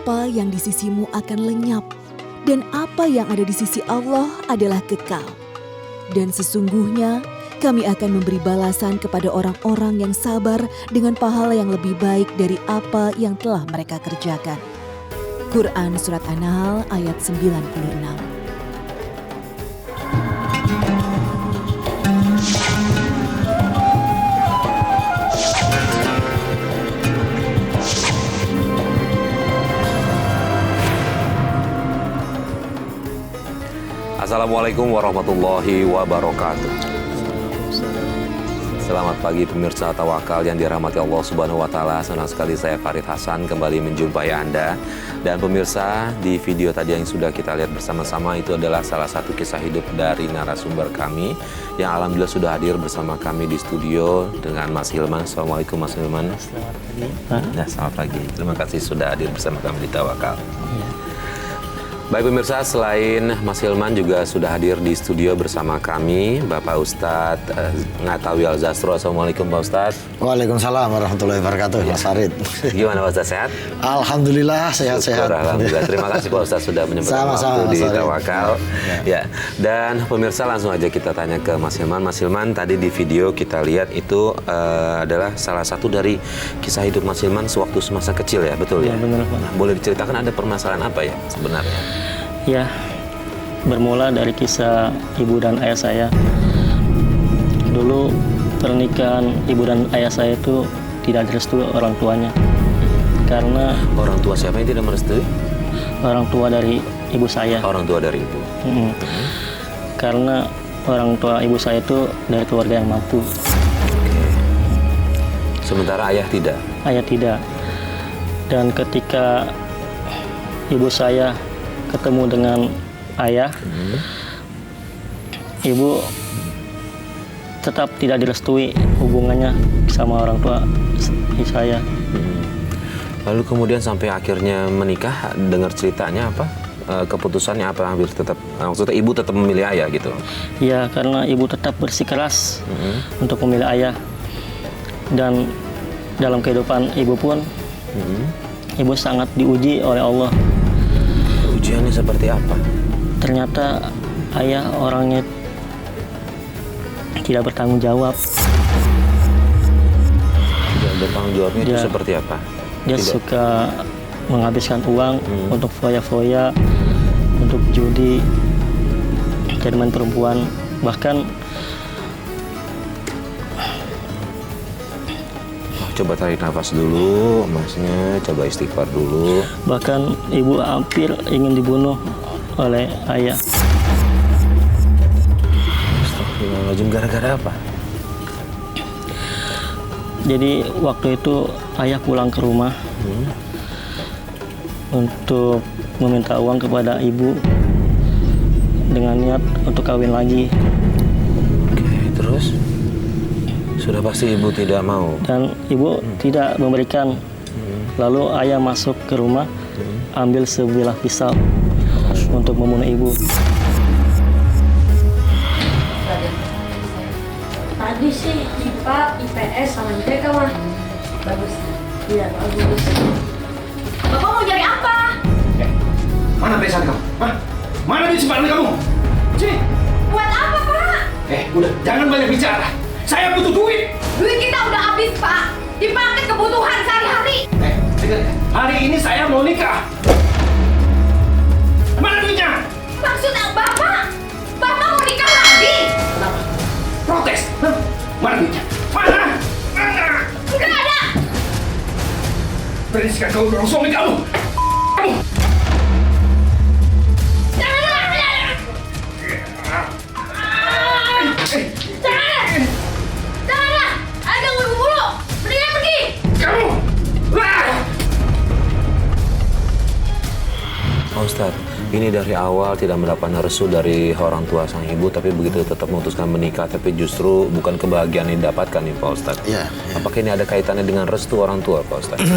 apa yang di sisimu akan lenyap, dan apa yang ada di sisi Allah adalah kekal. Dan sesungguhnya kami akan memberi balasan kepada orang-orang yang sabar dengan pahala yang lebih baik dari apa yang telah mereka kerjakan. Quran Surat An-Nahl ayat 96. Assalamualaikum warahmatullahi wabarakatuh. Selamat pagi pemirsa Tawakal yang dirahmati Allah Subhanahu wa taala. Senang sekali saya Farid Hasan kembali menjumpai Anda. Dan pemirsa, di video tadi yang sudah kita lihat bersama-sama itu adalah salah satu kisah hidup dari narasumber kami yang alhamdulillah sudah hadir bersama kami di studio dengan Mas Hilman. Assalamualaikum Mas Hilman. Selamat pagi, Pak. Ya, selamat pagi. Terima kasih sudah hadir bersama kami di Tawakal. Ya. Baik pemirsa, selain Mas Hilman juga sudah hadir di studio bersama kami Bapak Ustadz Ngatawi Al-Zasro. Assalamualaikum Pak Ustadz. Waalaikumsalam warahmatullahi wabarakatuh. Ya. Mas Farid. Gimana Pak Ustadz, sehat? Alhamdulillah sehat-sehat. Alhamdulillah. Terima kasih Pak Ustadz sudah menyempatkan waktu di Tawakal. Ya. Dan pemirsa langsung aja kita tanya ke Mas Hilman. Mas Hilman, tadi di video kita lihat itu adalah salah satu dari kisah hidup Mas Hilman sewaktu semasa kecil ya, betul ya? Ya benar Pak. Boleh diceritakan ada permasalahan apa ya sebenarnya? Ya, bermula dari kisah ibu dan ayah saya. Dulu pernikahan ibu dan ayah saya itu tidak direstui orang tuanya. Karena orang tua siapa yang tidak merestui? orang tua dari ibu saya. Orang tua dari ibu. Karena orang tua ibu saya itu dari keluarga yang mampu. Sementara ayah tidak? Ayah tidak. Dan ketika ibu saya ketemu dengan ayah, ibu tetap tidak direstui hubungannya sama orang tua saya. Lalu kemudian sampai akhirnya menikah, dengar ceritanya apa? Keputusannya apa? Hampir tetap, maksudnya ibu tetap memilih ayah gitu? Ya, karena ibu tetap bersikeras untuk memilih ayah. Dan dalam kehidupan ibu pun, ibu sangat diuji oleh Allah. Ujiannya seperti apa? Ternyata ayah orangnya tidak bertanggung jawab. Tidak bertanggung jawabnya itu seperti apa? Dia suka menghabiskan uang untuk foya-foya, untuk judi, dan main perempuan. Bahkan coba tarik nafas dulu, masnya coba istighfar dulu. Bahkan ibu hampir ingin dibunuh oleh ayah. Astagfirullahaladzim, gara-gara apa? Jadi waktu itu ayah pulang ke rumah untuk meminta uang kepada ibu dengan niat untuk kawin lagi. Oke, terus? Sudah pasti ibu tidak mau. Dan ibu tidak memberikan. Lalu ayah masuk ke rumah, ambil sebilah pisau untuk membunuh ibu. Tadi sih IPA, IPS sama IPK mah bagus. Iya bagus. Bapak mau cari apa? Mana pesan kamu? Mana duit simpanan kamu? Sini. Buat apa Pak? Udah jangan banyak bicara. Saya butuh duit. Duit kita udah habis Pak. Dipakai kebutuhan sehari-hari. Dengar, hari ini saya mau nikah. Mana duitnya? Maksud Bapak? Bapak mau nikah lagi? Kenapa? Protes? Mana duitnya? Mana? Udah ada. Berisikan kau dorong suami kamu. Ustadz, ini dari awal tidak mendapatkan restu dari orang tua sang ibu, tapi begitu tetap memutuskan menikah, tapi justru bukan kebahagiaan yang didapatkan nih Pak Ustadz. Ya. Apakah ini ada kaitannya dengan restu orang tua Pak Ustadz?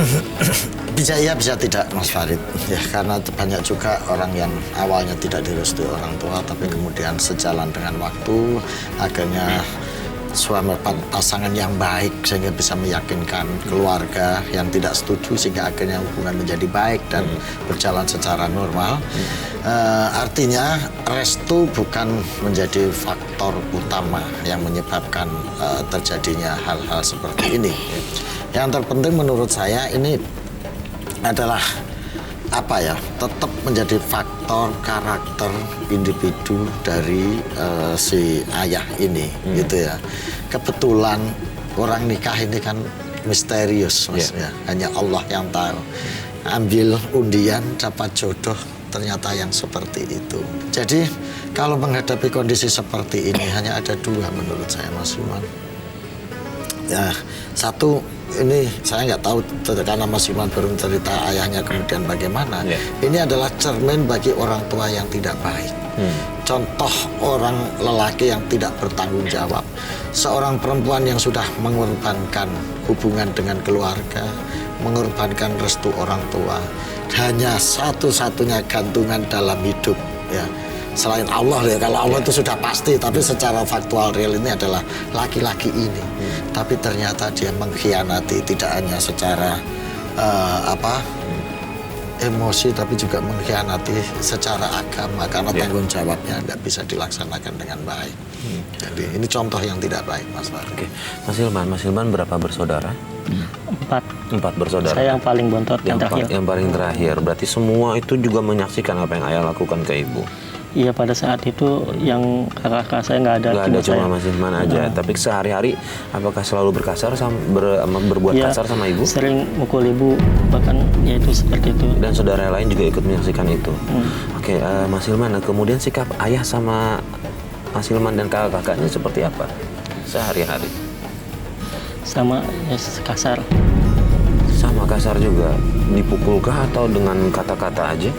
Bisa iya, bisa tidak Mas Farid. Ya, karena banyak juga orang yang awalnya tidak direstui orang tua, tapi kemudian sejalan dengan waktu akhirnya suami pasangan yang baik sehingga bisa meyakinkan keluarga yang tidak setuju sehingga akhirnya hubungan menjadi baik dan berjalan secara normal. Artinya restu bukan menjadi faktor utama yang menyebabkan terjadinya hal-hal seperti ini. Yang terpenting menurut saya ini adalah tetap menjadi faktor karakter individu dari si ayah ini, gitu ya. Kebetulan orang nikah ini kan misterius, Mas, ya. Hanya Allah yang tahu. Ambil undian dapat jodoh, ternyata yang seperti itu. Jadi kalau menghadapi kondisi seperti ini hanya ada dua menurut saya, Mas Hilman. Ya, satu, ini saya nggak tahu karena Mas Hilman baru cerita ayahnya kemudian bagaimana. Ini adalah cermin bagi orang tua yang tidak baik. Contoh orang lelaki yang tidak bertanggung jawab, seorang perempuan yang sudah mengorbankan hubungan dengan keluarga, mengorbankan restu orang tua, hanya satu-satunya gantungan dalam hidup, ya. Selain Allah ya, kalau Allah itu sudah pasti, tapi secara faktual real ini adalah laki-laki ini. Tapi ternyata dia mengkhianati tidak hanya secara emosi, tapi juga mengkhianati secara agama karena tanggung jawabnya tidak bisa dilaksanakan dengan baik. Jadi ini contoh yang tidak baik, Mas Farid. Oke. Mas Hilman berapa bersaudara? 4. 4 bersaudara. Saya yang paling bontot, yang terakhir. Yang paling terakhir. Berarti semua itu juga menyaksikan apa yang ayah lakukan ke ibu. Iya, pada saat itu yang kakak saya nggak ada. Nggak ada, cuma Mas Hilman aja. Tapi sehari-hari apakah selalu berkasar berbuat kasar sama ibu? Sering mukul ibu, bahkan ya itu seperti itu. Dan saudara lain juga ikut menyaksikan itu. Oke, Mas Hilman, kemudian sikap ayah sama Mas Hilman dan kakak-kakaknya seperti apa sehari-hari? Sama ya, kasar. Sama kasar juga. Dipukulkah atau dengan kata-kata aja?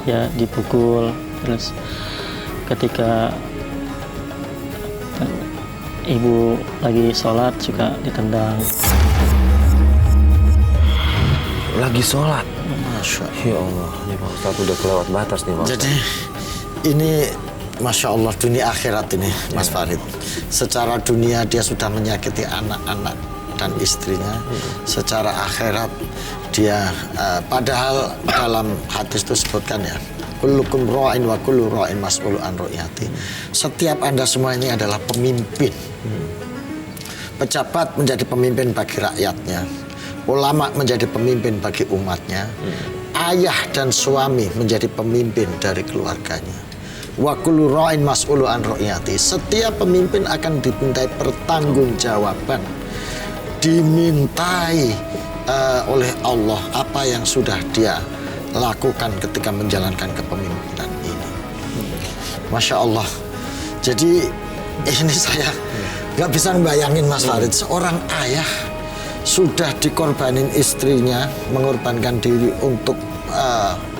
Ya dipukul. Terus ketika ibu lagi sholat juga ditendang. Lagi sholat? Masya Allah. Ya Allah, ini Pak Ustadz udah kelewat batas nih Pak Ustadz. Jadi ini Masya Allah dunia akhirat ini, Mas Farid. Secara dunia dia sudah menyakiti anak-anak dan istrinya. Secara akhirat dia, padahal dalam hadis itu sebutkan ya, kullukum ra'in wa kullu ra'in mas'ulun an ra'iyati. Setiap Anda semua ini adalah pemimpin. Pejabat menjadi pemimpin bagi rakyatnya. Ulama menjadi pemimpin bagi umatnya. Ayah dan suami menjadi pemimpin dari keluarganya. Wa kullu ra'in mas'ulun an ra'iyati. Setiap pemimpin akan dimintai pertanggungjawaban. Dimintai oleh Allah apa yang sudah dia lakukan ketika menjalankan kepemimpinan ini. Masya Allah. Jadi ini saya nggak bisa membayangin, Mas Farid, seorang ayah sudah dikorbanin istrinya, mengorbankan diri untuk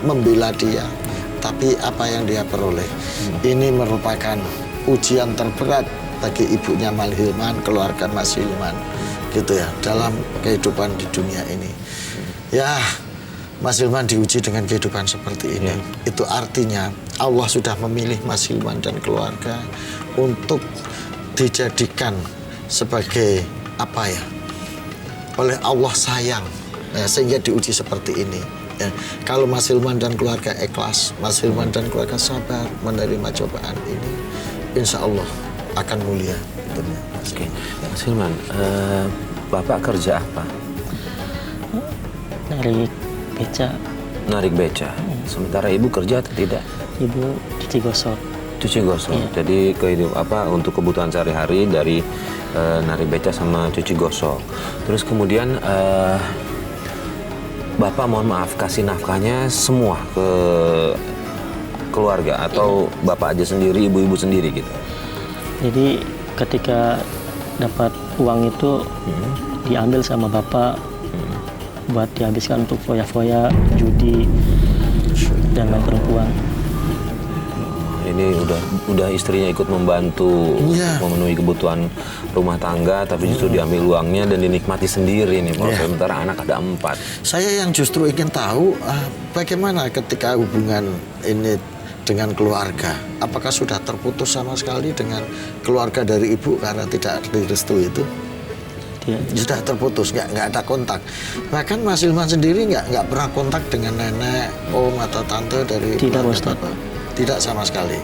membela dia, tapi apa yang dia peroleh ini merupakan ujian terberat bagi ibunya Mas Hilman, keluarga Mas Hilman, gitu ya, dalam kehidupan di dunia ini. Ya, Mas Hilman diuji dengan kehidupan seperti ini. Itu artinya Allah sudah memilih Mas Hilman dan keluarga untuk dijadikan sebagai oleh Allah sayang, ya, sehingga diuji seperti ini. Ya, kalau Mas Hilman dan keluarga ikhlas, Mas Hilman dan keluarga sabar menerima cobaan ini, insya Allah akan mulia. Oke, Mas Hilman, Bapak kerja apa? Narik beca. Sementara ibu kerja atau tidak? Ibu cuci gosok. Cuci gosok. Iya. Jadi untuk kebutuhan sehari-hari dari narik beca sama cuci gosok. Terus kemudian Bapak mohon maaf kasih nafkahnya semua ke keluarga atau Bapak aja sendiri, ibu-ibu sendiri gitu? Jadi ketika dapat uang itu diambil sama Bapak buat dihabiskan untuk foya-foya, judi, dan main perempuan. Ini udah istrinya ikut membantu memenuhi kebutuhan rumah tangga, tapi justru diambil uangnya dan dinikmati sendiri nih. Sementara anak ada 4. Saya yang justru ingin tahu bagaimana ketika hubungan ini dengan keluarga. Apakah sudah terputus sama sekali dengan keluarga dari ibu karena tidak direstui itu? Sudah terputus, nggak ada kontak. Bahkan Mas Hilman sendiri nggak pernah kontak dengan nenek, om atau tante dari Tidak, keluarga Ustaz. Bapak? Tidak sama sekali.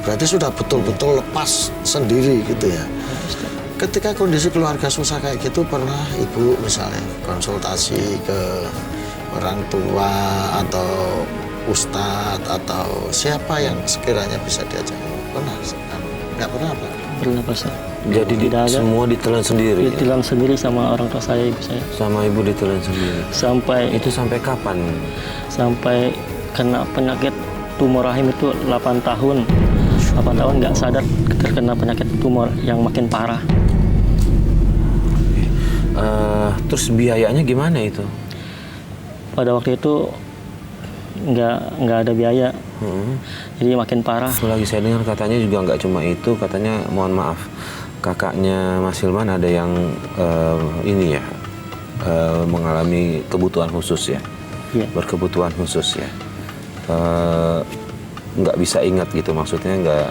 Berarti sudah betul-betul lepas sendiri gitu ya. Ketika kondisi keluarga susah kayak gitu, pernah ibu misalnya konsultasi ke orang tua atau ustadz atau siapa yang sekiranya bisa diajak? Pernah? Nggak pernah Pak? Pernah Pak Ustaz. Jadi Tidak ada. semua ditelan sendiri. Ditelan sendiri sama orang tua saya, ibu saya. Sama ibu ditelan sendiri. Sampai Sampai kapan? sampai kena penyakit tumor rahim itu 8 tahun. 8 tahun nggak sadar terkena penyakit tumor yang makin parah. Terus biayanya gimana itu? Pada waktu itu nggak ada biaya, jadi makin parah. Lagi saya dengar katanya juga nggak cuma itu, katanya mohon maaf, kakaknya Mas Hilman ada yang mengalami kebutuhan khusus ya, Iya. berkebutuhan khusus ya, nggak bisa ingat gitu, maksudnya nggak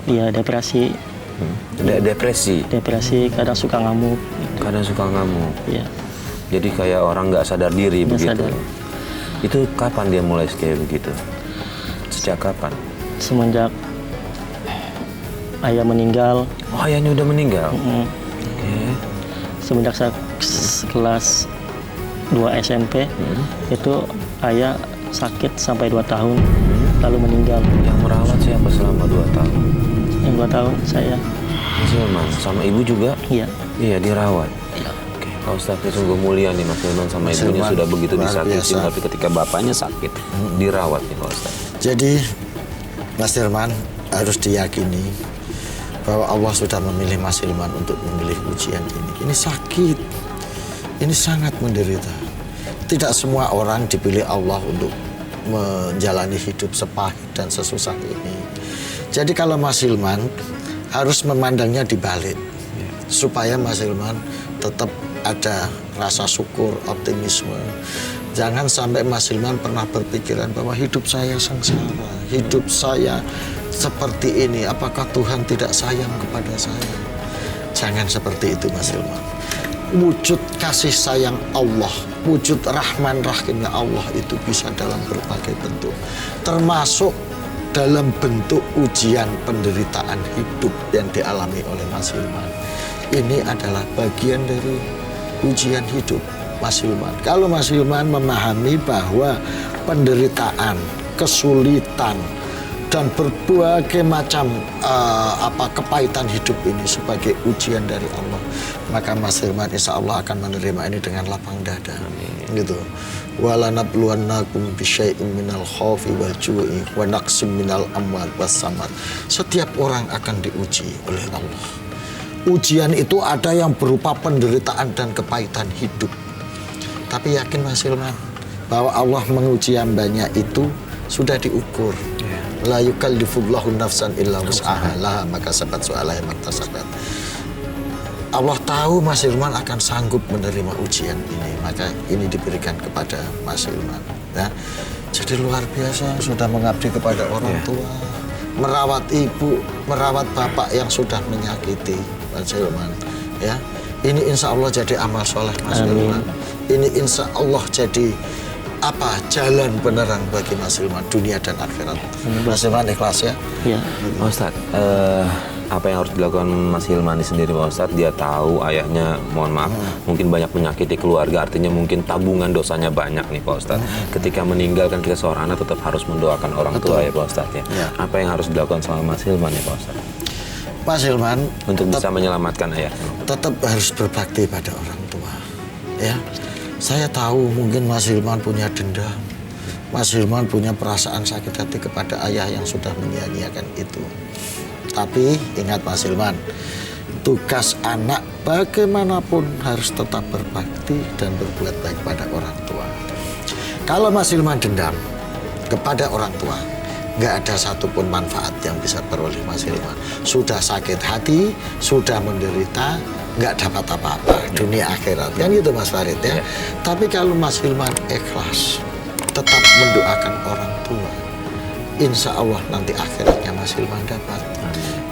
Iya, depresi, depresi, kadang suka ngamuk. kadang suka ngamuk, Iya, jadi kayak orang nggak sadar diri nggak begitu. sadar. Itu kapan dia mulai kayak begitu? Sejak kapan? Semenjak ayah meninggal, Oh, ayahnya udah meninggal. mm, Oke. semenjak saya kelas 2 SMP, itu ayah sakit sampai 2 tahun, lalu meninggal. Yang merawat siapa selama 2 tahun? Yang 2 tahun saya, Mas Hilman, sama ibu juga? iya. Iya, dirawat. Oke, Pak Ustadz, ini sungguh mulia nih Mas Hilman sama Mas ibunya Hilman, sudah begitu luar disakitin, biasa. tapi ketika bapaknya sakit, dirawat nih Pak Ustadz. Jadi Mas Hilman harus diyakini bahwa Allah sudah memilih Mas Hilman untuk memilih ujian ini. Ini sakit, ini sangat menderita. Tidak semua orang dipilih Allah untuk menjalani hidup sepahit dan sesusah ini. Jadi kalau Mas Hilman harus memandangnya dibalik, supaya Mas Hilman tetap ada rasa syukur, optimisme. Jangan sampai Mas Hilman pernah berpikiran bahwa hidup saya sengsara, hidup saya seperti ini, apakah Tuhan tidak sayang kepada saya? Jangan seperti itu Mas Hilman. Wujud kasih sayang Allah, wujud rahman rahimnya Allah itu bisa dalam berbagai bentuk, termasuk dalam bentuk ujian penderitaan hidup yang dialami oleh Mas Hilman. Ini adalah bagian dari ujian hidup Mas Hilman. Kalau Mas Hilman memahami bahwa penderitaan, kesulitan, dan berbagai macam kepahitan hidup ini sebagai ujian dari Allah, maka Mas Hilman insya Allah akan menerima ini dengan lapang dada. Gitu. Walanabluwannakum bisyai'in minal khaufi wal ju'i wa naqsim minal amwal was samar. Setiap orang akan diuji oleh Allah. Ujian itu ada yang berupa penderitaan dan kepahitan hidup. Tapi yakin Mas Hilman bahwa Allah menguji hambanya itu sudah diukur. La yukallifullahu nafsan illa wus'aha laha maka sabat su'alaha maktasabat. Allah tahu Mas Hilman akan sanggup menerima ujian ini, maka ini diberikan kepada Mas Hilman. Ya. Jadi luar biasa sudah mengabdi kepada orang tua, merawat ibu, merawat bapak yang sudah menyakiti Mas Hilman. Ya, ini insya Allah jadi amal soleh Mas Hilman. Ini insya Allah jadi jalan penerang bagi Mas Hilman dunia dan akhirat. Mas Hilman ikhlas ya? Iya. Pak Ustadz, apa yang harus dilakukan Mas Hilman ini sendiri Pak Ustadz? Dia tahu ayahnya, mohon maaf, mungkin banyak menyakiti keluarga, artinya mungkin tabungan dosanya banyak nih Pak Ustadz. Ketika meninggal kan kita seorang anak tetap harus mendoakan orang tua ya Pak Ustadz ya. Apa yang harus dilakukan sama Mas Hilman ya Pak Ustadz? Mas Hilman Untuk bisa menyelamatkan ayah. tetap harus berbakti pada orang tua. Ya, saya tahu mungkin Mas Hilman punya dendam, Mas Hilman punya perasaan sakit hati kepada ayah yang sudah menyia-nyiakan itu. Tapi ingat Mas Hilman, tugas anak bagaimanapun harus tetap berbakti dan berbuat baik pada orang tua. Kalau Mas Hilman dendam kepada orang tua, nggak ada satupun manfaat yang bisa beroleh Mas Hilman. Sudah sakit hati, sudah menderita, nggak dapat apa-apa dunia akhirat. Kan gitu Mas Farid ya. Tapi kalau Mas Hilman ikhlas, tetap mendoakan orang tua, insya Allah nanti akhiratnya Mas Hilman dapat.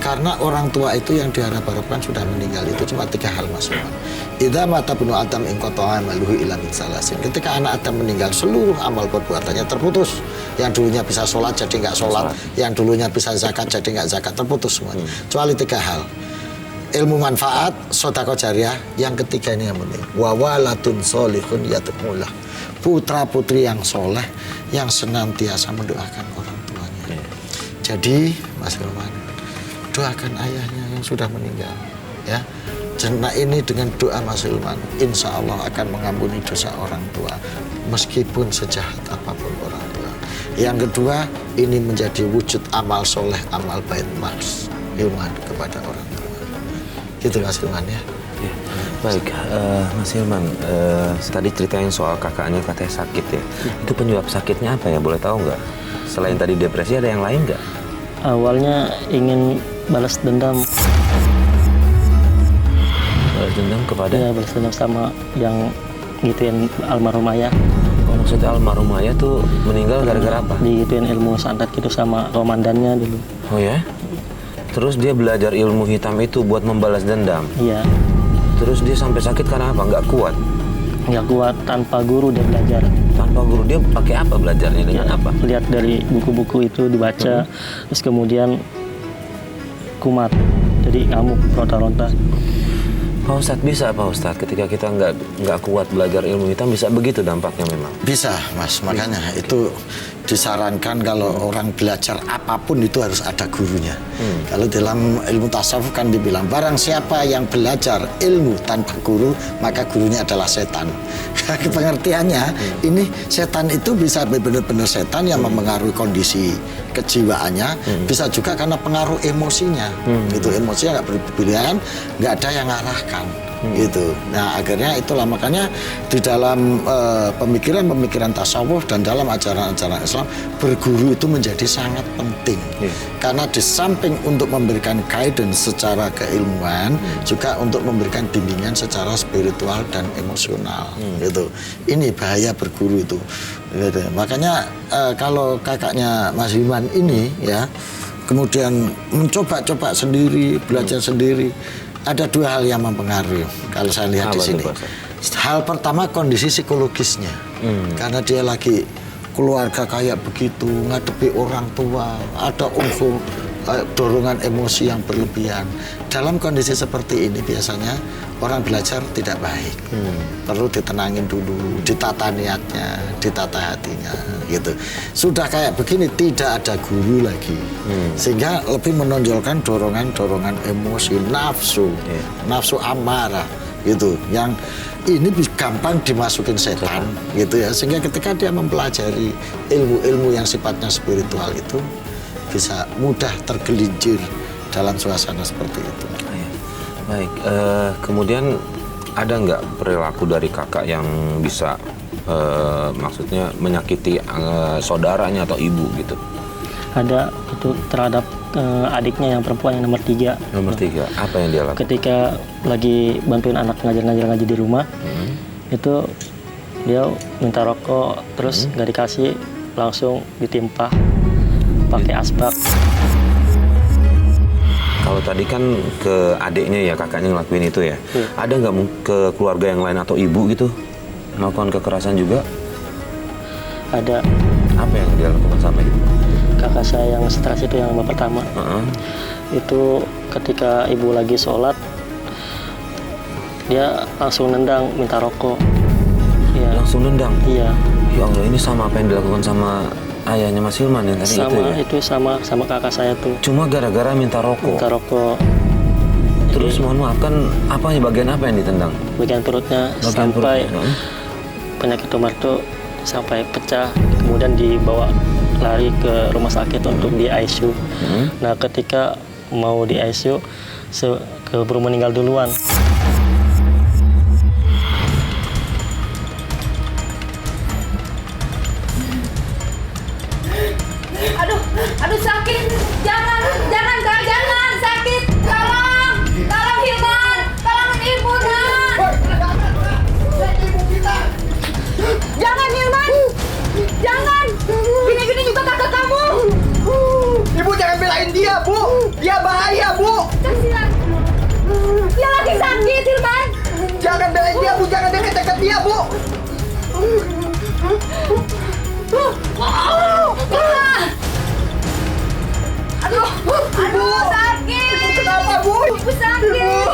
Karena orang tua itu yang diharap-harapkan sudah meninggal itu cuma 3 hal, Mas Hilman. Idza mata ibnu Adam in qata'a amaluhu illa min salasin. Ketika anak Adam meninggal, seluruh amal perbuatannya terputus. Yang dulunya bisa sholat jadi nggak sholat, yang dulunya bisa zakat jadi nggak zakat, terputus semuanya. Kecuali 3 hal. Ilmu manfaat, sedekah jariah, yang ketiga ini yang penting. Wa waladun sholihun yad'ulah. Putra-putri yang soleh yang senantiasa mendoakan orang tuanya. Jadi, Mas Hilman, doakan ayahnya yang sudah meninggal, ya. Nah ini dengan doa Mas Hilman, insya Allah akan mengampuni dosa orang tua, meskipun sejahat apapun orang tua. Yang kedua, ini menjadi wujud amal soleh, amal baik Mas Hilman kepada orang tua. Gitu Mas Hilman ya. Ya. Baik, Mas Hilman, tadi ceritain soal kakaknya katanya sakit ya. Itu penyebab sakitnya apa ya? Boleh tahu nggak? Selain tadi depresi ada yang lain nggak? Awalnya ingin balas dendam. Balas dendam kepada? Ya, balas dendam sama yang gituin almarhum ayah. Oh, maksudnya almarhum ayah tuh meninggal gara-gara apa? Digituin ilmu santet gitu sama komandannya dulu. Oh ya? Terus dia belajar ilmu hitam itu buat membalas dendam? Iya. Terus dia sampai sakit karena apa? Nggak kuat? Nggak kuat, tanpa guru dia belajar. Tanpa guru, dia pakai apa belajarnya? Dengan apa? Lihat dari buku-buku itu dibaca, terus kemudian kumat, jadi ngamuk, ronta-ronta. Pak Ustadz, bisa Pak Ustadz ketika kita nggak kuat belajar ilmu hitam bisa begitu dampaknya memang? Bisa Mas, makanya itu disarankan kalau orang belajar apapun itu harus ada gurunya. Kalau dalam ilmu tasawuf kan dibilang barang siapa yang belajar ilmu tanpa guru maka gurunya adalah setan. Pengertiannya ini setan itu bisa benar-benar setan yang mempengaruhi kondisi kejiwaannya, bisa juga karena pengaruh emosinya. Gitu, emosinya nggak berpilihan, nggak ada yang ngarahkan. Gitu. Nah akhirnya itulah makanya di dalam pemikiran-pemikiran tasawuf dan dalam ajaran-ajaran Islam berguru itu menjadi sangat penting. Karena di samping untuk memberikan guidance secara keilmuan juga untuk memberikan bimbingan secara spiritual dan emosional. Gitu. Ini bahaya berguru itu. Gitu. Makanya kalau kakaknya Mas Hilman ini ya kemudian mencoba-coba sendiri, belajar sendiri. Ada 2 hal yang mempengaruhi kalau saya lihat di sini. Hal pertama kondisi psikologisnya, karena dia lagi keluarga kayak begitu, ngadepi orang tua, ada unsur dorongan emosi yang berlebihan. Dalam kondisi seperti ini biasanya orang belajar tidak baik. Perlu ditenangin dulu, ditata niatnya, ditata hatinya, gitu. Sudah kayak begini tidak ada guru lagi, sehingga lebih menonjolkan dorongan-dorongan emosi, nafsu amarah, gitu. Yang ini gampang dimasukin setan, gitu ya. Sehingga ketika dia mempelajari ilmu-ilmu yang sifatnya spiritual itu bisa mudah tergelincir dalam suasana seperti itu. Baik, kemudian ada nggak perilaku dari kakak yang bisa maksudnya menyakiti saudaranya atau ibu gitu? Ada, itu terhadap adiknya yang perempuan yang nomor 3. Nomor 3, apa yang dia lakukan? Ketika lagi bantuin anak ngaji di rumah, itu dia minta rokok, terus nggak dikasih, langsung ditimpa pakai asbak. Kalau tadi kan ke adiknya ya, kakaknya ngelakuin itu ya. Ada nggak ke keluarga yang lain atau ibu gitu melakukan kekerasan juga? Ada. Apa yang dia lakukan sama ibu? Kakak saya yang stres itu yang nomor pertama. Itu ketika ibu lagi sholat, dia langsung nendang, minta rokok. Ya. Langsung nendang? Iya. Ya Allah, ini sama apa yang dilakukan sama ayahnya Mas Hilman yang tadi sama itu ya? sama kakak saya tuh. Cuma gara-gara minta rokok? Minta rokok. Terus mohon maaf kan, bagian apa yang ditendang? Bagian perutnya sampai penyakit tumor tuh sampai pecah. Kemudian dibawa lari ke rumah sakit untuk di ICU. Nah ketika mau di ICU, keburu meninggal duluan. Aduh sakit, jangan Kak, jangan sakit, tolong Hilman, tolongin ibu nak. Jangan Hilman, jangan, gini juga kakak kamu. bahaya, Bu. Kasihan. Dia lagi sakit, Hilman. Jangan dekat dia, Bu. Jangan dekat dia, Bu. Aduh, sakit. Ibu kenapa, Bu? Ibu sakit.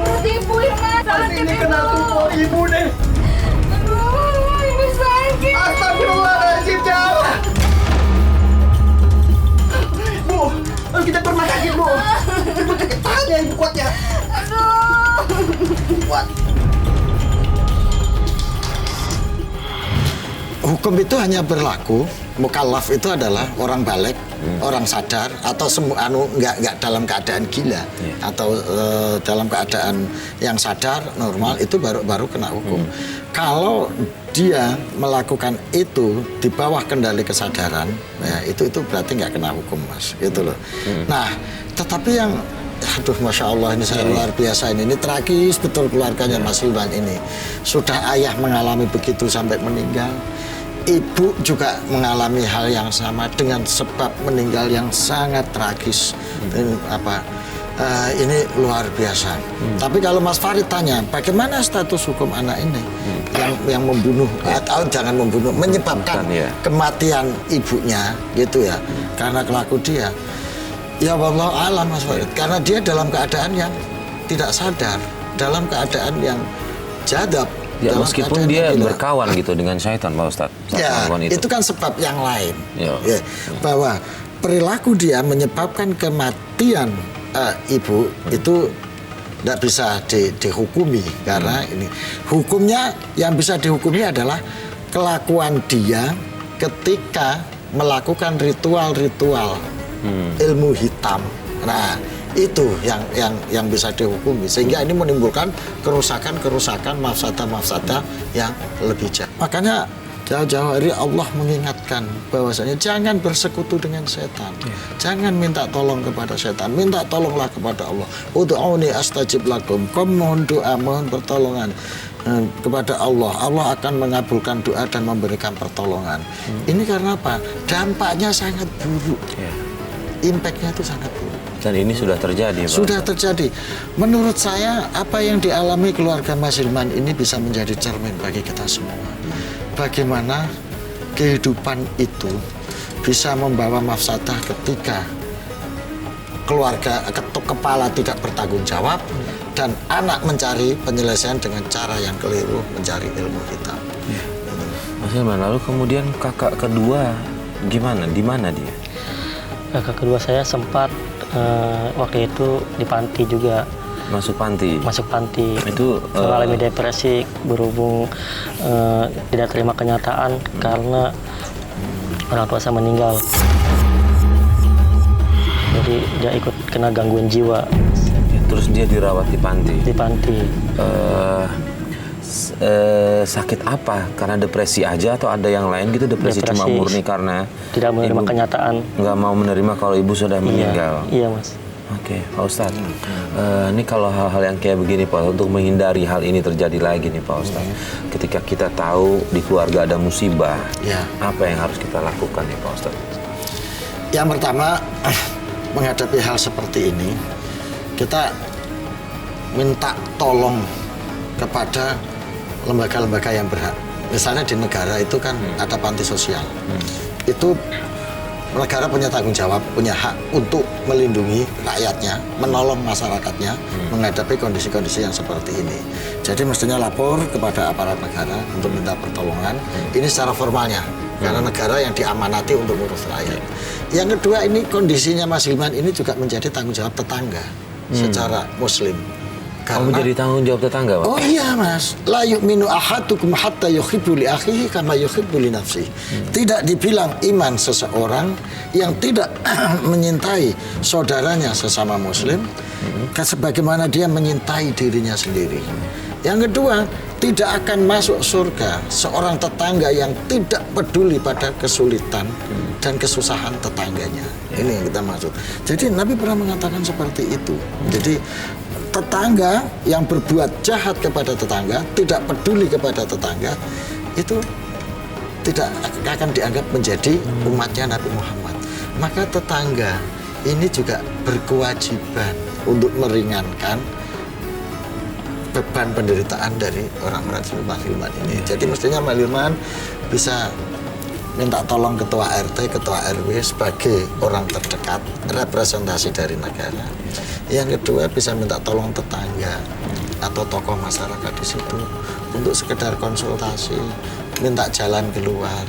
Perut ibu, Hilman. Sakit, Ini Ibu. kena tumpul Ibu nih. Aduh, ibu sakit. Astagfirullahaladzim, jangan. Bu, ayo kita ke rumah sakit, Bu. Ibu sakit tangannya, Ibu kuatnya. Aduh. Kuat. Hukum itu hanya berlaku, mukallaf itu adalah orang balik, orang sadar, atau nggak dalam keadaan gila, atau dalam keadaan yang sadar normal, itu baru kena hukum. Kalau dia melakukan itu di bawah kendali kesadaran, ya itu berarti nggak kena hukum, Mas, gitu loh. Nah, tetapi yang aduh, Masya Allah, ini saya luar biasa ini tragis betul keluarganya Mas Hilman ini. Sudah ayah mengalami begitu sampai meninggal, ibu juga mengalami hal yang sama dengan sebab meninggal yang sangat tragis. Ini luar biasa. Tapi kalau Mas Farid tanya, bagaimana status hukum anak ini yang membunuh atau jangan membunuh, menyebabkan kematian ibunya, gitu ya, karena kelaku dia. Ya wallahu alam, Mas Farid, karena dia dalam keadaan yang tidak sadar, dalam keadaan yang jadab. Ya, meskipun dia berkawan gitu dengan syaitan, Pak Ustadz. Ya, itu kan sebab yang lain. Ya, bahwa perilaku dia menyebabkan kematian ibu itu tidak bisa dihukumi, karena ini hukumnya yang bisa dihukumi adalah kelakuan dia ketika melakukan ritual-ritual ilmu hitam. Nah, itu yang bisa dihukumi, sehingga ini menimbulkan kerusakan mafsadah yang lebih jahat. Makanya jauh-jauh hari Allah mengingatkan bahwasanya jangan bersekutu dengan setan, jangan minta tolong kepada setan, minta tolonglah kepada Allah. Ud'uni astajib lakum, mohon doa, mohon pertolongan kepada Allah. Allah akan mengabulkan doa dan memberikan pertolongan. Ini karena apa? Dampaknya sangat buruk, impactnya itu sangat buruk. Dan ini sudah terjadi, Pak. Sudah terjadi. Menurut saya, apa yang dialami keluarga Mas Hilman ini bisa menjadi cermin bagi kita semua. Bagaimana kehidupan itu bisa membawa mafsadah ketika keluarga kepala tidak bertanggung jawab dan anak mencari penyelesaian dengan cara yang keliru, mencari ilmu hitam. Mas Hilman, lalu kemudian kakak kedua gimana? Di mana dia? Kakak kedua saya sempat waktu itu di panti juga. Masuk panti? Masuk panti. Itu mengalami depresi berhubung tidak terima kenyataan karena orang tua saya meninggal. Jadi dia ikut kena gangguan jiwa. Terus dia dirawat di panti? Di panti. Sakit apa? Karena depresi aja atau ada yang lain gitu? Depresi cuma murni karena tidak menerima kenyataan. Nggak mau menerima kalau ibu sudah meninggal. Iya, Mas. Oke, Pak Ustadz. Ini kalau hal-hal yang kayak begini, Pak, untuk menghindari hal ini terjadi lagi nih, Pak Ustadz. Ketika kita tahu di keluarga ada musibah, apa yang harus kita lakukan nih, Pak Ustadz? Yang pertama, menghadapi hal seperti ini, kita minta tolong kepada lembaga-lembaga yang berhak. Misalnya di negara itu kan ada panti sosial. Itu negara punya tanggung jawab, punya hak untuk melindungi rakyatnya, menolong masyarakatnya menghadapi kondisi-kondisi yang seperti ini. Jadi mestinya lapor kepada aparat negara untuk minta pertolongan. Ini secara formalnya, karena negara yang diamanati untuk ngurus rakyat. Yang kedua, ini kondisinya Mas Hilman ini juga menjadi tanggung jawab tetangga secara muslim. Kamu jadi tanggung jawab tetangga, Pak? Oh iya, Mas. La yu'minu ahadukum hatta yuhibbu li akhihi kama yuhibbu li nafsihi. Tidak dibilang iman seseorang yang tidak menyintai saudaranya sesama muslim sebagaimana dia menyintai dirinya sendiri. Yang kedua, tidak akan masuk surga seorang tetangga yang tidak peduli pada kesulitan dan kesusahan tetangganya. Ini yang kita maksud. Jadi Nabi pernah mengatakan seperti itu. Jadi tetangga yang berbuat jahat kepada tetangga, tidak peduli kepada tetangga, itu tidak akan dianggap menjadi umatnya Nabi Muhammad. Maka tetangga ini juga berkewajiban untuk meringankan beban penderitaan dari orang-orang seperti Mas Hilman ini. Jadi mestinya Mas Hilman bisa minta tolong ketua RT, ketua RW sebagai orang terdekat, representasi dari negara. Yang kedua bisa minta tolong tetangga atau tokoh masyarakat di situ untuk sekedar konsultasi, minta jalan keluar,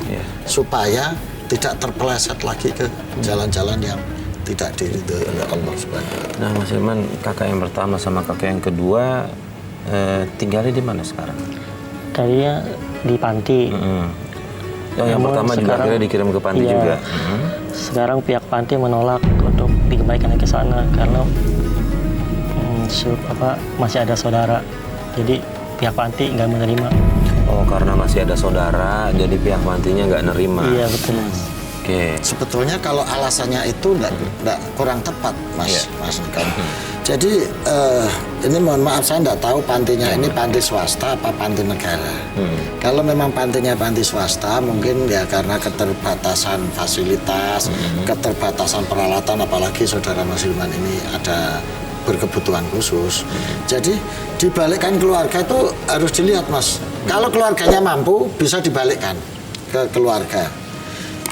supaya tidak terpeleset lagi ke jalan-jalan yang tidak diridhoi oleh Allah Subhanahu wa Ta'ala. Nah, Mas Hilman, kakak yang pertama sama kakak yang kedua tinggalnya di mana sekarang? Tadinya di panti. Oh, yang pertama juga akhirnya dikirim ke panti juga. Sekarang pihak panti menolak untuk dikembalikan ke sana karena masih ada saudara. Jadi pihak panti nggak menerima. Oh, karena masih ada saudara, jadi pihak pantinya nggak nerima. Iya, betul, Mas. Oke. Sebetulnya kalau alasannya itu nggak kurang tepat, Mas. Mas kan. Jadi ini mohon maaf saya nggak tahu pantinya ini panti swasta apa panti negara. Kalau memang pantinya panti swasta mungkin ya karena keterbatasan fasilitas, keterbatasan peralatan, apalagi saudara Mas Hilman ini ada berkebutuhan khusus. Jadi dibalikkan keluarga itu harus dilihat, Mas. Kalau keluarganya mampu bisa dibalikkan ke keluarga.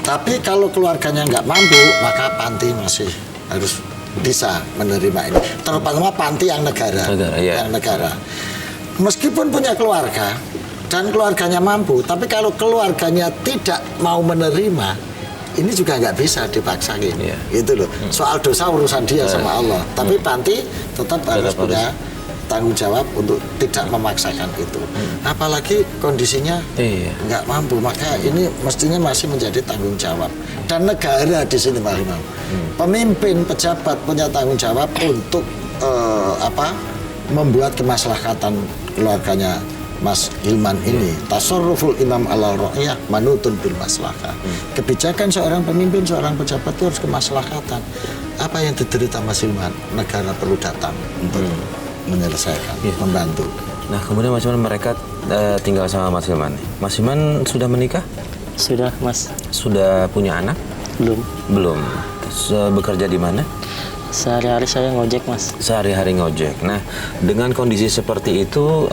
Tapi kalau keluarganya nggak mampu, maka panti masih harus bisa menerima ini. Terutama panti yang negara, yang negara. Meskipun punya keluarga dan keluarganya mampu, tapi kalau keluarganya tidak mau menerima, ini juga nggak bisa dipaksain, gitu loh. Soal dosa urusan dia sama Allah. Tapi panti tetap harus punya tanggung jawab untuk tidak memaksakan itu. Apalagi kondisinya nggak mampu, maka ini mestinya masih menjadi tanggung jawab. Dan negara di sini, Pak Imam, pemimpin, pejabat punya tanggung jawab untuk membuat kemaslahatan keluarganya Mas Hilman ini. Tasarruful imam ala ra'iyah manutun bil maslahah. Kebijakan seorang pemimpin, seorang pejabat itu harus kemaslahatan. Apa yang diderita Mas Hilman, negara perlu datang untuk menyelesaikan, membantu. Nah, kemudian Mas Hilman mereka tinggal sama Mas Hilman. Mas Hilman sudah menikah? Sudah, Mas. Sudah punya anak? Belum. Belum. Bekerja di mana? Sehari-hari saya ngojek, Mas. Sehari-hari ngojek. Nah, dengan kondisi seperti itu,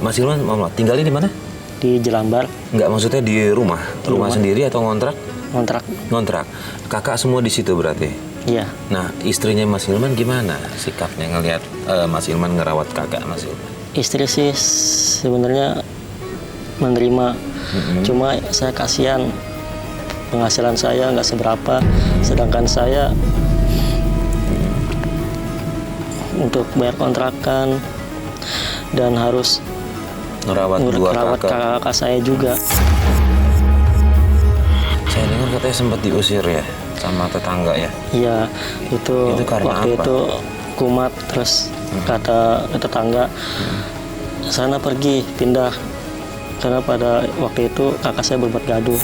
Mas Hilman tinggalnya di mana? Di Jelambar. Nggak, maksudnya di rumah? Rumah sendiri atau ngontrak? Ngontrak. Ngontrak. Kakak semua di situ berarti? Iya. Nah, istrinya Mas Hilman gimana sikapnya ngelihat Mas Hilman ngerawat kakak Mas Hilman? Istri sih sebenarnya menerima. Cuma saya kasihan, penghasilan saya nggak seberapa, sedangkan saya untuk bayar kontrakan dan harus merawat kakak saya juga. Saya dengar katanya sempat diusir ya sama tetangga ya? Iya, itu karena waktu apa? itu kumat, terus kata tetangga sana pergi, pindah, karena pada waktu itu kakak saya berbuat gaduh.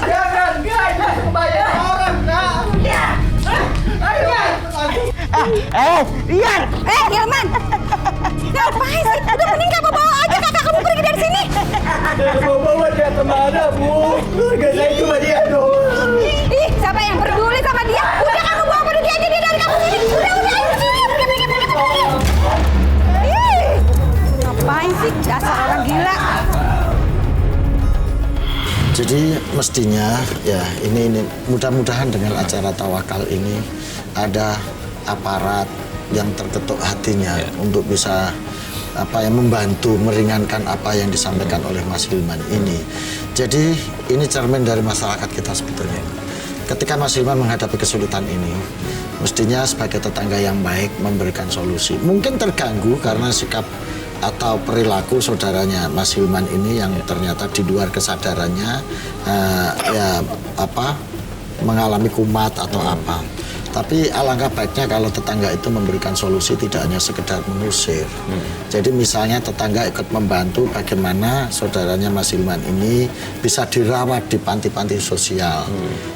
Jangan bayar orang, nak. Liar. Hilman, ngapain sih? Udah mending kamu bawa aja kakak kamu pergi dari sini. Bawa dia kemana, Bu? Keluarga saya cuma dia doang. Ih, siapa yang peduli sama dia? Udah kamu bawa pergi aja dia dari kamu sini. Udah, pergi. Ih, ngapain sih? Dasar orang gila. Jadi mestinya ya ini mudah-mudahan dengan acara tawakal ini ada aparat yang terketuk hatinya untuk bisa membantu meringankan apa yang disampaikan oleh Mas Hilman ini. Jadi ini cermin dari masyarakat kita sebetulnya. Ketika Mas Hilman menghadapi kesulitan ini, mestinya sebagai tetangga yang baik memberikan solusi. Mungkin terganggu karena sikap atau perilaku saudaranya Mas Hilman ini yang ternyata di luar kesadarannya mengalami kumat atau apa. Tapi alangkah baiknya kalau tetangga itu memberikan solusi, tidak hanya sekedar mengusir. Jadi misalnya tetangga ikut membantu bagaimana saudaranya Mas Hilman ini bisa dirawat di panti-panti sosial,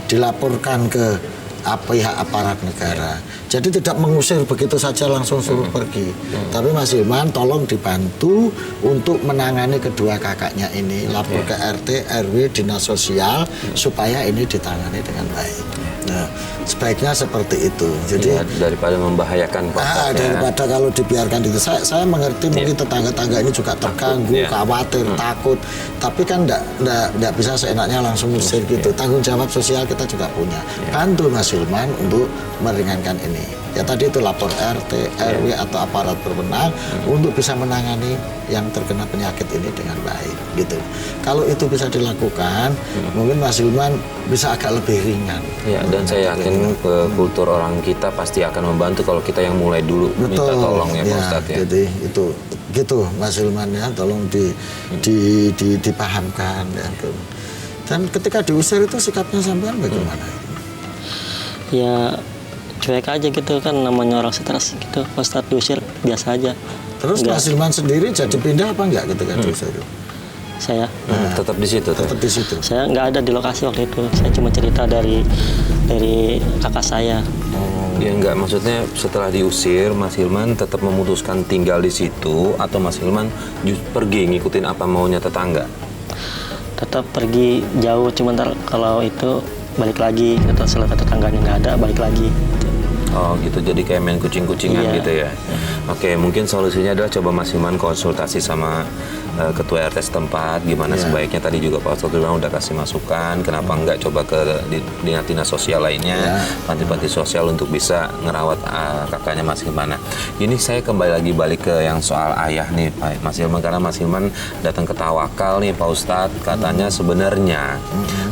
dilaporkan ke pihak aparat negara. Jadi tidak mengusir begitu saja langsung suruh pergi. Tapi Mas Hilman tolong dibantu untuk menangani kedua kakaknya ini, lapor ke RT, RW, dinas sosial supaya ini ditangani dengan baik. Nah, sebaiknya seperti itu. Jadi daripada membahayakan daripada kalau dibiarkan itu. Saya mengerti mungkin tetangga-tangga ini juga terganggu, khawatir, takut. Tapi kan enggak bisa seenaknya langsung usir gitu. Tanggung jawab sosial kita juga punya. Bantu Mas Hilman untuk meringankan ini. Ya tadi itu lapor RT, RW atau aparat berwenang untuk bisa menangani yang terkena penyakit ini dengan baik gitu. Kalau itu bisa dilakukan, mungkin Mas Hilman bisa agak lebih ringan. Ya, dan saya yakin kultur orang kita pasti akan membantu kalau kita yang mulai dulu minta tolong ya Pak Ustadz ya. Jadi itu gitu Mas Hilman ya, tolong dipahamkan ya. Dan ketika diusir itu sikapnya sampean bagaimana? Ya cuek aja gitu kan, namanya orang stres gitu. Pas start diusir biasa aja. Terus Mas Hilman sendiri jadi pindah apa enggak ketika diusir? Saya tetap di situ. Tetap di situ. Saya nggak ada di lokasi waktu itu. Saya cuma cerita dari kakak saya. Ya enggak, maksudnya setelah diusir Mas Hilman tetap memutuskan tinggal di situ atau Mas Hilman pergi ngikutin apa maunya tetangga? Tetap pergi jauh, cuma ntar kalau itu balik lagi, atau setelah tetangganya nggak ada balik lagi. Oh gitu, jadi kayak main kucing-kucingan gitu ya. Oke, mungkin solusinya adalah coba Mas Hilman konsultasi sama ketua RT setempat, gimana sebaiknya. Tadi juga Pak Ustadz bilang udah kasih masukan, kenapa enggak coba ke dinas sosial lainnya, panti-panti sosial untuk bisa ngerawat kakaknya Mas Hilman. Nah, ini saya kembali lagi balik ke yang soal ayah nih Pak Mas Hilman, karena Mas Hilman datang ke Tawakal nih Pak Ustadz, katanya sebenarnya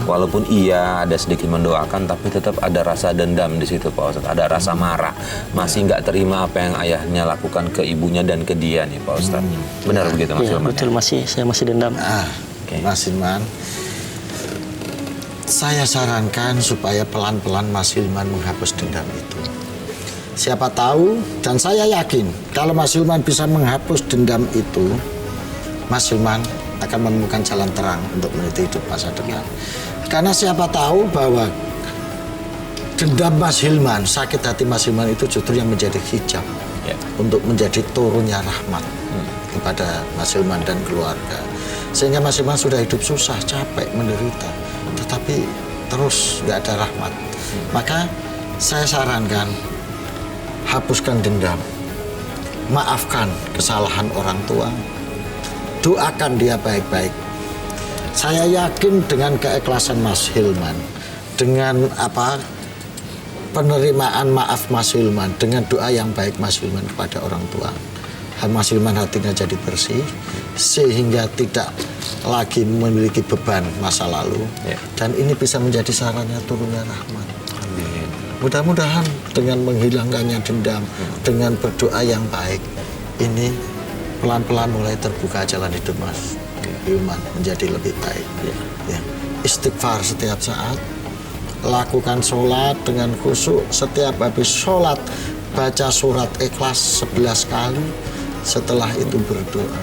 walaupun iya ada sedikit mendoakan, tapi tetap ada rasa dendam di situ Pak Ustadz, ada rasa marah, masih nggak terima apa yang ayahnya lakukan ke ibunya dan ke dia nih Pak Ustadz. Benar begitu Mas Hilman? Betul, saya masih dendam. Mas Hilman, saya sarankan supaya pelan-pelan Mas Hilman menghapus dendam itu. Siapa tahu, dan saya yakin kalau Mas Hilman bisa menghapus dendam itu, Mas Hilman akan menemukan jalan terang untuk meniti hidup masa depan. Karena siapa tahu bahwa dendam Mas Hilman, sakit hati Mas Hilman itu justru yang menjadi hijab untuk menjadi turunnya rahmat kepada Mas Hilman dan keluarga. Sehingga Mas Hilman sudah hidup susah, capek, menderita, tetapi terus nggak ada rahmat. Maka saya sarankan, hapuskan dendam, maafkan kesalahan orang tua, doakan dia baik-baik. Saya yakin dengan keikhlasan Mas Hilman, dengan penerimaan maaf Mas Hilman, dengan doa yang baik Mas Hilman kepada orang tua, Mas Hilman hatinya jadi bersih, sehingga tidak lagi memiliki beban masa lalu, dan ini bisa menjadi sarana turunnya rahmat. Amin. Mudah-mudahan dengan menghilangkannya dendam, dengan berdoa yang baik, ini pelan-pelan mulai terbuka jalan hidup Mas Hilman menjadi lebih baik. Istighfar setiap saat, lakukan sholat dengan khusyuk. Setiap habis sholat baca surat Ikhlas 11 kali. Setelah itu berdoa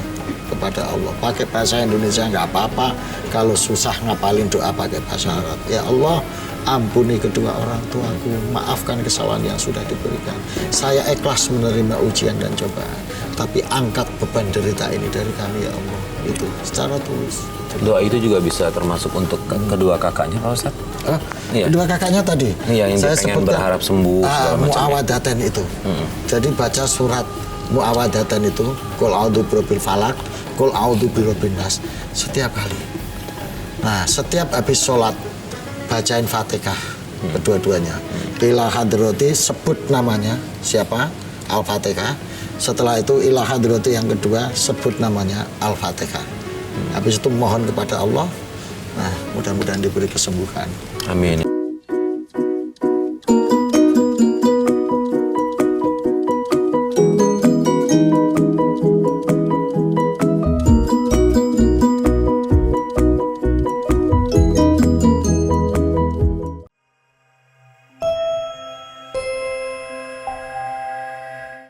kepada Allah. Pakai bahasa Indonesia nggak apa-apa. Kalau susah ngapalin doa pakai bahasa Arab. Ya Allah, ampuni kedua orang tuaku, maafkan kesalahan yang sudah diberikan. Saya ikhlas menerima ujian dan cobaan, tapi angkat beban derita ini dari kami ya Allah. Itu secara tulus. Doa itu juga bisa termasuk untuk kedua kakaknya Pak Ustadz? Kedua kakaknya tadi? Iya, yang saya pengen berharap sembuh segala macam. Mu'awadaten itu. Jadi baca surat Mu'awadaten itu, Qul a'udzu birabbil falaq, Qul a'udzu birabbin nas, setiap kali. Nah, setiap habis sholat bacain Fatihah kedua-duanya. Ila hadrati, sebut namanya siapa? Al-Fatihah. Setelah itu ila hadrati yang kedua, sebut namanya Al-Fatihah. Habis itu mohon kepada Allah. Nah, mudah-mudahan diberi kesembuhan. Amin